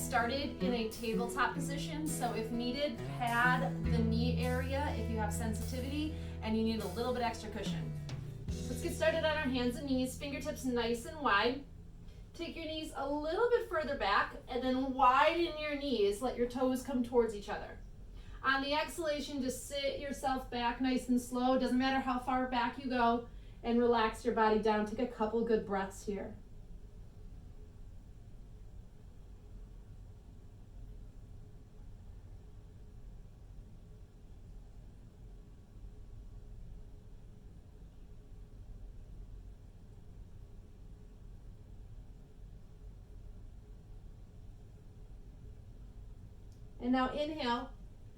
started in a tabletop position, so if needed, pad the knee area if you have sensitivity and you need a little bit extra cushion. Let's get started on our hands and knees, fingertips nice and wide. Take your knees a little bit further back and then widen your knees. Let your toes come towards each other. On the exhalation, just sit yourself back nice and slow. Doesn't matter how far back you go, and relax your body down. Take a couple good breaths here. And now inhale,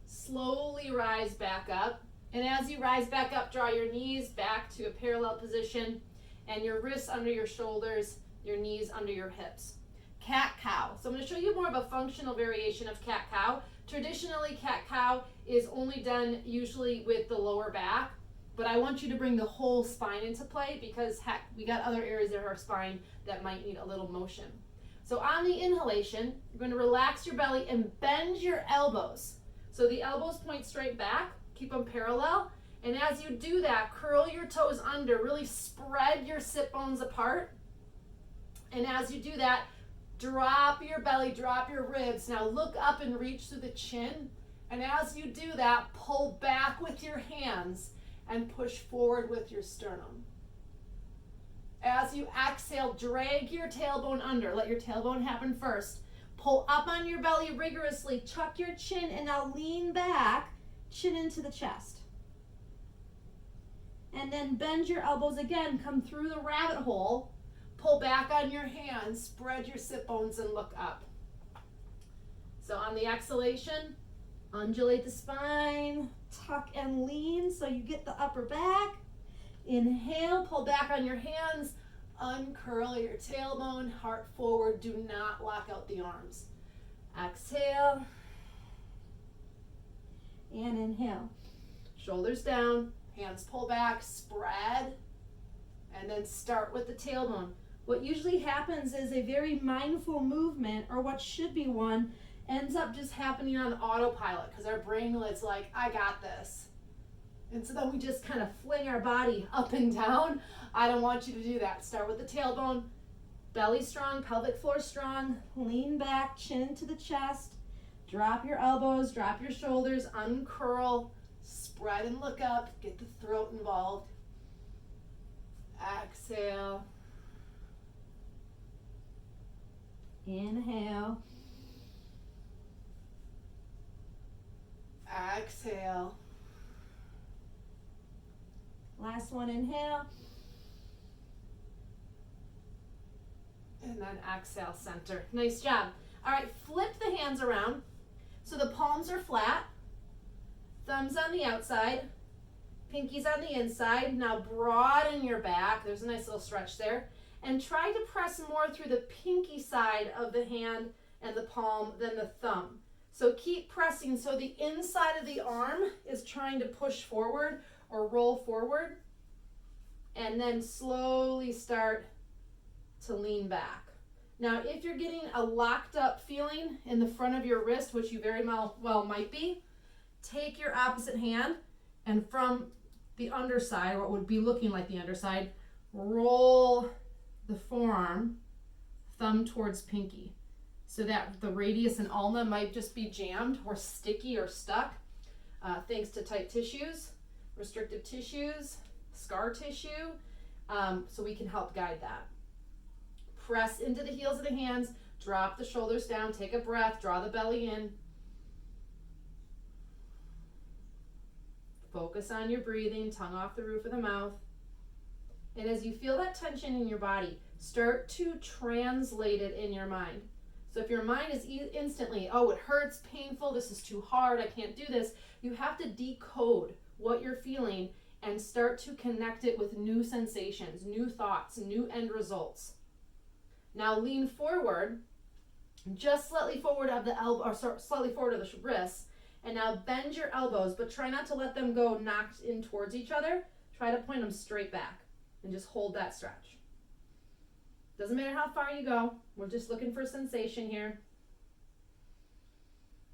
slowly rise back up. And as you rise back up, draw your knees back to a parallel position and your wrists under your shoulders, your knees under your hips. Cat-cow. So I'm going to show you more of a functional variation of cat-cow. Traditionally, cat-cow is only done usually with the lower back, but I want you to bring the whole spine into play because heck, we got other areas of our spine that might need a little motion. So on the inhalation, you're going to relax your belly and bend your elbows. So the elbows point straight back, keep them parallel. And as you do that, curl your toes under, really spread your sit bones apart. And as you do that, drop your belly, drop your ribs. Now look up and reach through the chin. And as you do that, pull back with your hands and push forward with your sternum. As you exhale, drag your tailbone under. Let your tailbone happen first. Pull up on your belly rigorously. Tuck your chin and now lean back, chin into the chest. And then bend your elbows again. Come through the rabbit hole. Pull back on your hands. Spread your sit bones and look up. So on the exhalation, undulate the spine. Tuck and lean so you get the upper back. Inhale, pull back on your hands, uncurl your tailbone, heart forward, do not lock out the arms. Exhale, and inhale. Shoulders down, hands pull back, spread, and then start with the tailbone. What usually happens is a very mindful movement, or what should be one, ends up just happening on autopilot because our brain is like, I got this. And so then we just kind of fling our body up and down. I don't want you to do that. Start with the tailbone, belly strong, pelvic floor strong, lean back, chin into the chest, drop your elbows, drop your shoulders, uncurl, spread and look up, get the throat involved. Exhale. Inhale. Exhale. Last one, inhale. And then exhale, center. Nice job. All right, flip the hands around. So the palms are flat, thumbs on the outside, pinkies on the inside. Now broaden your back. There's a nice little stretch there. And try to press more through the pinky side of the hand and the palm than the thumb. So keep pressing so the inside of the arm is trying to push forward or roll forward, and then slowly start to lean back. Now, if you're getting a locked up feeling in the front of your wrist, which you very well might be, take your opposite hand and from the underside, or what would be looking like the underside, roll the forearm, thumb towards pinky, so that the radius and ulna might just be jammed or sticky or stuck, thanks to tight tissues, restrictive tissues, scar tissue, so we can help guide that. Press into the heels of the hands, drop the shoulders down, take a breath, draw the belly in. Focus on your breathing, tongue off the roof of the mouth. And as you feel that tension in your body, start to translate it in your mind. So if your mind is instantly, oh, it hurts, painful, this is too hard, I can't do this, you have to decode what you're feeling and start to connect it with new sensations, new thoughts, new end results. Now lean forward, just slightly forward of the elbow, or slightly forward of the wrists, and now bend your elbows, but try not to let them go knocked in towards each other. Try to point them straight back and just hold that stretch. Doesn't matter how far you go, we're just looking for sensation here.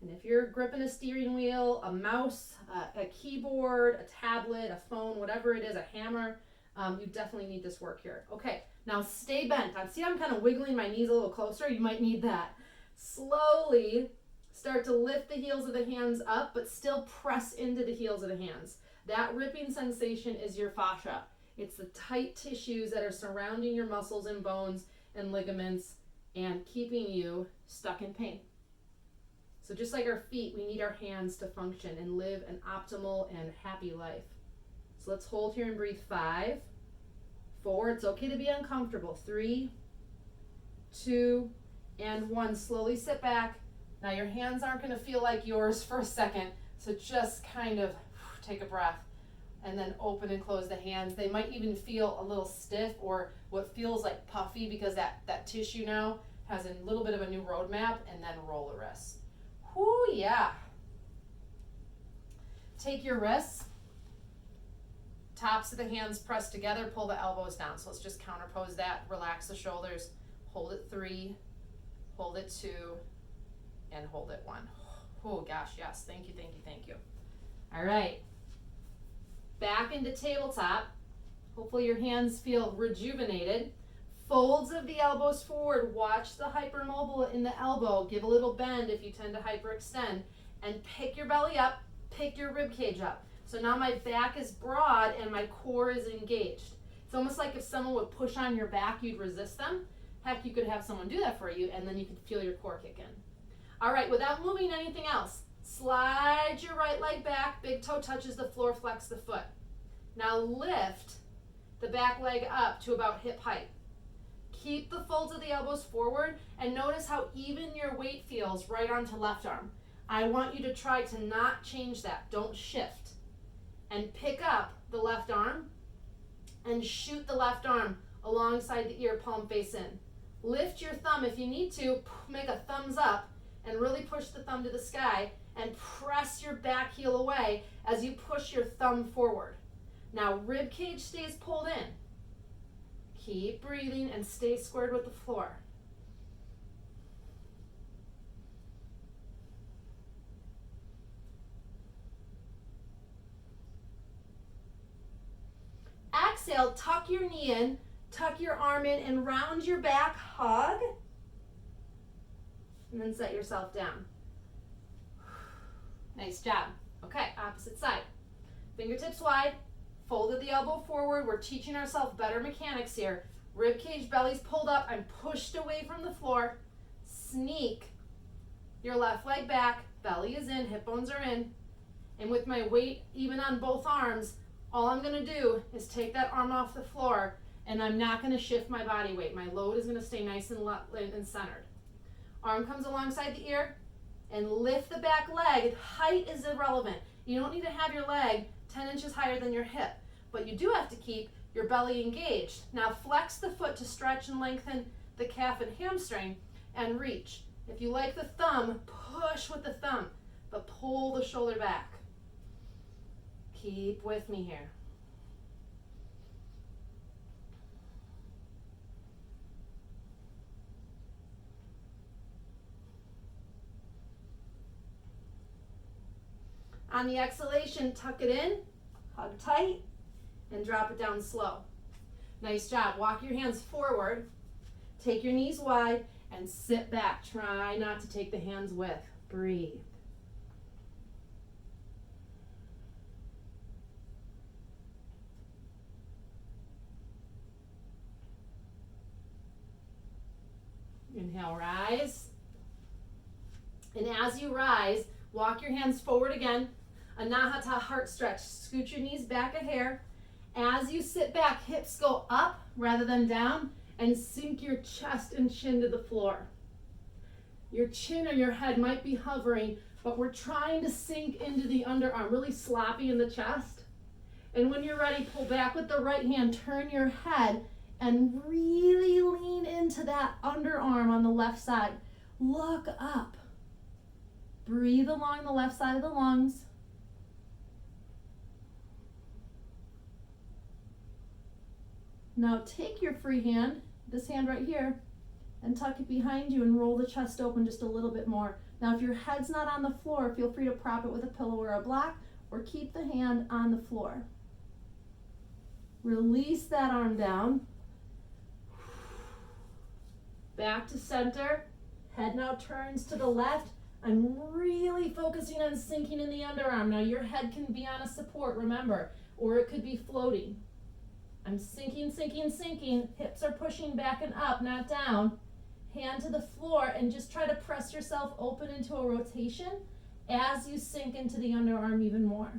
And if you're gripping a steering wheel, a mouse, a keyboard, a tablet, a phone, whatever it is, a hammer, you definitely need this work here. Okay, now stay bent. See, I'm kind of wiggling my knees a little closer. You might need that. Slowly start to lift the heels of the hands up, but still press into the heels of the hands. That ripping sensation is your fascia. It's the tight tissues that are surrounding your muscles and bones and ligaments and keeping you stuck in pain. So just like our feet, we need our hands to function and live an optimal and happy life. So let's hold here and breathe. 5, 4. It's okay to be uncomfortable. 3, 2, and 1. Slowly sit back. Now your hands aren't going to feel like yours for a second, so just kind of take a breath and then open and close the hands. They might even feel a little stiff or what feels like puffy because that tissue now has a little bit of a new roadmap, and then roll the wrists. Whoo, yeah. Take your wrists, tops of the hands pressed together, pull the elbows down. So let's just counterpose that, relax the shoulders, hold it 3, hold it 2, and hold it 1. Oh gosh, yes, thank you, thank you, thank you. All right, back into tabletop. Hopefully your hands feel rejuvenated. Folds of the elbows forward. Watch the hypermobile in the elbow. Give a little bend if you tend to hyperextend. And pick your belly up, pick your rib cage up. So now my back is broad and my core is engaged. It's almost like if someone would push on your back, you'd resist them. Heck, you could have someone do that for you, and then you can feel your core kick in. All right, without moving anything else, slide your right leg back, big toe touches the floor, flex the foot. Now lift the back leg up to about hip height. Keep the folds of the elbows forward, and notice how even your weight feels right onto left arm. I want you to try to not change that. Don't shift. And pick up the left arm and shoot the left arm alongside the ear, palm face in. Lift your thumb if you need to, make a thumbs up, and really push the thumb to the sky and press your back heel away as you push your thumb forward. Now rib cage stays pulled in. Keep breathing and stay squared with the floor. Exhale, tuck your knee in, tuck your arm in, and round your back, hug, and then set yourself down. Nice job. Okay, opposite side. Fingertips wide, folded the elbow forward. We're teaching ourselves better mechanics here. Rib cage, belly's pulled up. I'm pushed away from the floor. Sneak your left leg back. Belly is in, hip bones are in. And with my weight even on both arms, all I'm going to do is take that arm off the floor, and I'm not going to shift my body weight. My load is going to stay nice and centered. Arm comes alongside the ear, and lift the back leg. Height is irrelevant. You don't need to have your leg 10 inches higher than your hip, but you do have to keep your belly engaged. Now flex the foot to stretch and lengthen the calf and hamstring, and reach. If you like the thumb, push with the thumb, but pull the shoulder back. Keep with me here. On the exhalation, tuck it in, hug tight, and drop it down slow. Nice job. Walk your hands forward, take your knees wide, and sit back. Try not to take the hands with. Breathe. Inhale, rise. And as you rise, walk your hands forward again. Anahata heart stretch. Scoot your knees back a hair. As you sit back, hips go up rather than down, and sink your chest and chin to the floor. Your chin or your head might be hovering, but we're trying to sink into the underarm, really sloppy in the chest. And when you're ready, pull back with the right hand, turn your head, and really lean into that underarm on the left side. Look up. Breathe along the left side of the lungs. Now take your free hand, this hand right here, and tuck it behind you and roll the chest open just a little bit more. Now if your head's not on the floor, feel free to prop it with a pillow or a block, or keep the hand on the floor. Release that arm down. Back to center. Head now turns to the left. I'm really focusing on sinking in the underarm. Now your head can be on a support, remember, or it could be floating. I'm sinking, sinking, sinking. Hips are pushing back and up, not down. Hand to the floor, and just try to press yourself open into a rotation as you sink into the underarm even more.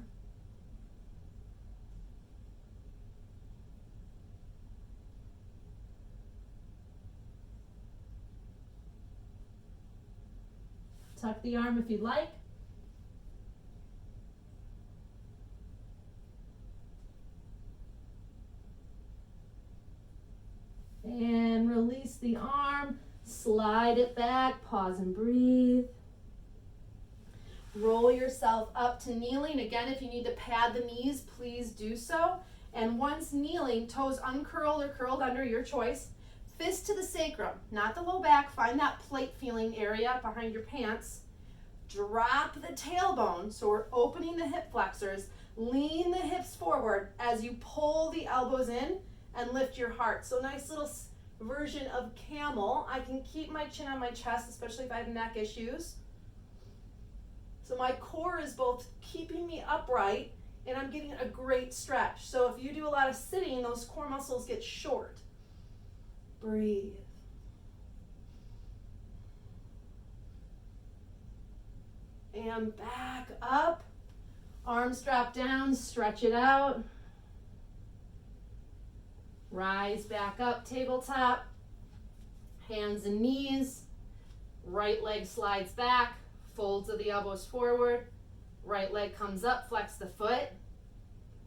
Tuck the arm if you'd like. And release the arm, slide it back, pause and breathe. Roll yourself up to kneeling. Again, if you need to pad the knees, please do so. And once kneeling, toes uncurled or curled under, your choice. Fist to the sacrum, not the low back. Find that plate feeling area behind your pants. Drop the tailbone, so we're opening the hip flexors. Lean the hips forward as you pull the elbows in and lift your heart. So nice little version of camel. I can keep my chin on my chest, especially if I have neck issues. So my core is both keeping me upright and I'm getting a great stretch. So if you do a lot of sitting, those core muscles get short. Breathe. And back up. Arms drop down, stretch it out. Rise back up, tabletop. Hands and knees. Right leg slides back, folds of the elbows forward. Right leg comes up, flex the foot.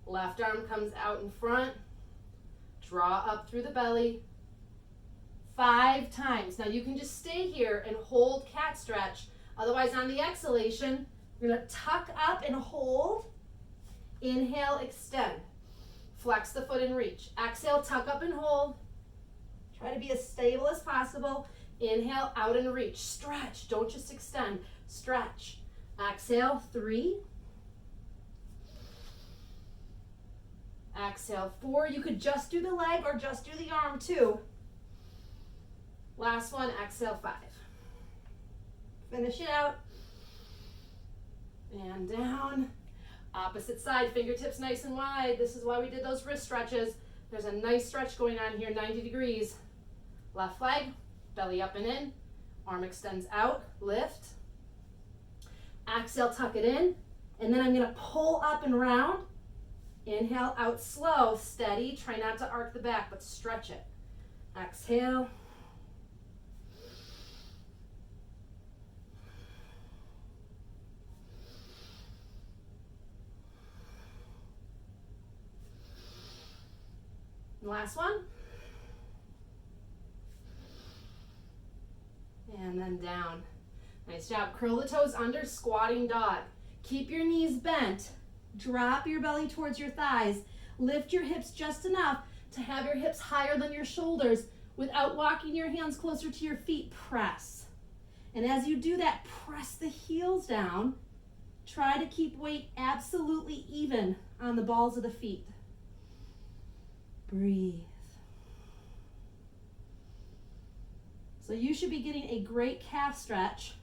Left arm comes out in front. Draw up through the belly. 5 times. Now you can just stay here and hold cat stretch. Otherwise, on the exhalation, you're going to tuck up and hold. Inhale, extend. Flex the foot and reach. Exhale, tuck up and hold. Try to be as stable as possible. Inhale, out and reach. Stretch. Don't just extend. Stretch. Exhale, 3. Exhale, 4. You could just do the leg or just do the arm too. Last one, exhale, 5. Finish it out. And down. Opposite side, fingertips nice and wide. This is why we did those wrist stretches. There's a nice stretch going on here, 90 degrees. Left leg, belly up and in. Arm extends out, lift. Exhale, tuck it in. And then I'm gonna pull up and round. Inhale, out slow, steady. Try not to arc the back, but stretch it. Exhale. Last one. And then down. Nice job. Curl the toes under, squatting dog. Keep your knees bent. Drop your belly towards your thighs. Lift your hips just enough to have your hips higher than your shoulders without walking your hands closer to your feet. Press. And as you do that, press the heels down. Try to keep weight absolutely even on the balls of the feet. Breathe. So you should be getting a great calf stretch.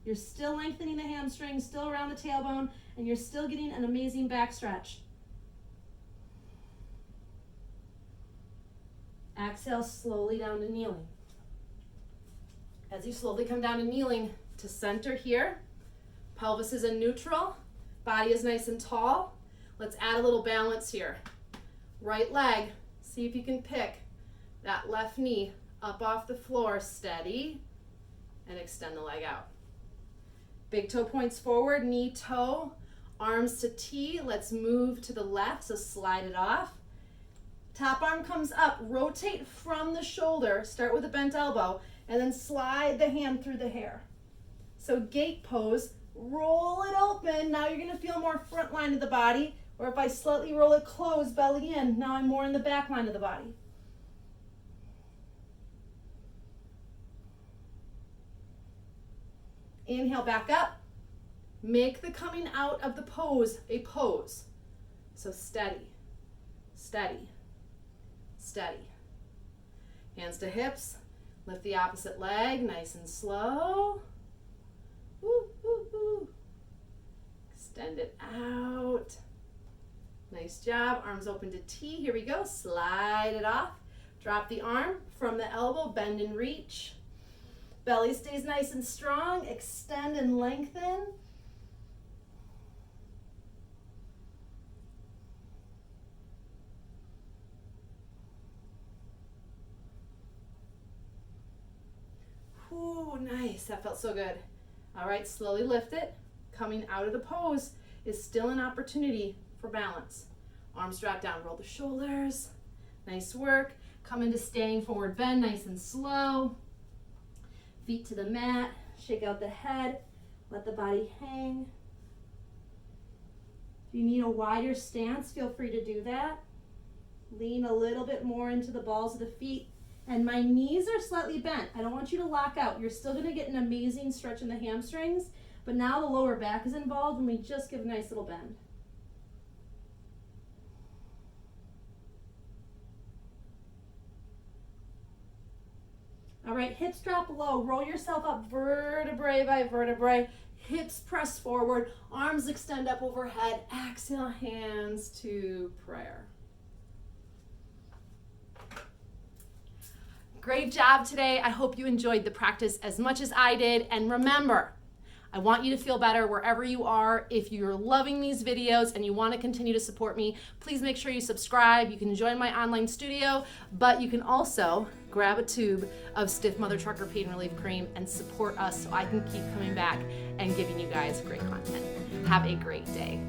You're still lengthening the hamstrings, still around the tailbone, and you're still getting an amazing back stretch. Exhale slowly down to kneeling. As you slowly come down to kneeling, to center here. Pelvis is in neutral, body is nice and tall. Let's add a little balance here. Right leg, see if you can pick that left knee up off the floor, steady, and extend the leg out. Big toe points forward, knee, toe, arms to T. Let's move to the left, so slide it off. Top arm comes up, rotate from the shoulder, start with a bent elbow, and then slide the hand through the hair. So gate pose, roll it open. Now you're gonna feel more front line of the body, or if I slightly roll it closed, belly in, now I'm more in the back line of the body. Inhale back up. Make the coming out of the pose a pose. So steady, steady, steady. Hands to hips. Lift the opposite leg, nice and slow. Woo, woo, woo. Extend it out. Nice job. Arms open to T. Here we go. Slide it off. Drop the arm from the elbow. Bend and reach. Belly stays nice and strong. Extend and lengthen. Ooh, nice. That felt so good. All right, slowly lift it. Coming out of the pose is still an opportunity for balance. Arms drop down, roll the shoulders. Nice work. Come into standing forward bend, nice and slow. Feet to the mat. Shake out the head. Let the body hang. If you need a wider stance, feel free to do that. Lean a little bit more into the balls of the feet. And my knees are slightly bent. I don't want you to lock out. You're still going to get an amazing stretch in the hamstrings, but now the lower back is involved and we just give a nice little bend. All right, hips drop low. Roll yourself up vertebrae by vertebrae. Hips press forward. Arms extend up overhead. Exhale, hands to prayer. Great job today. I hope you enjoyed the practice as much as I did. And remember, I want you to feel better wherever you are. If you're loving these videos and you want to continue to support me, please make sure you subscribe. You can join my online studio, but you can also grab a tube of Stiff Mother Trucker Pain Relief Cream and support us so I can keep coming back and giving you guys great content. Have a great day.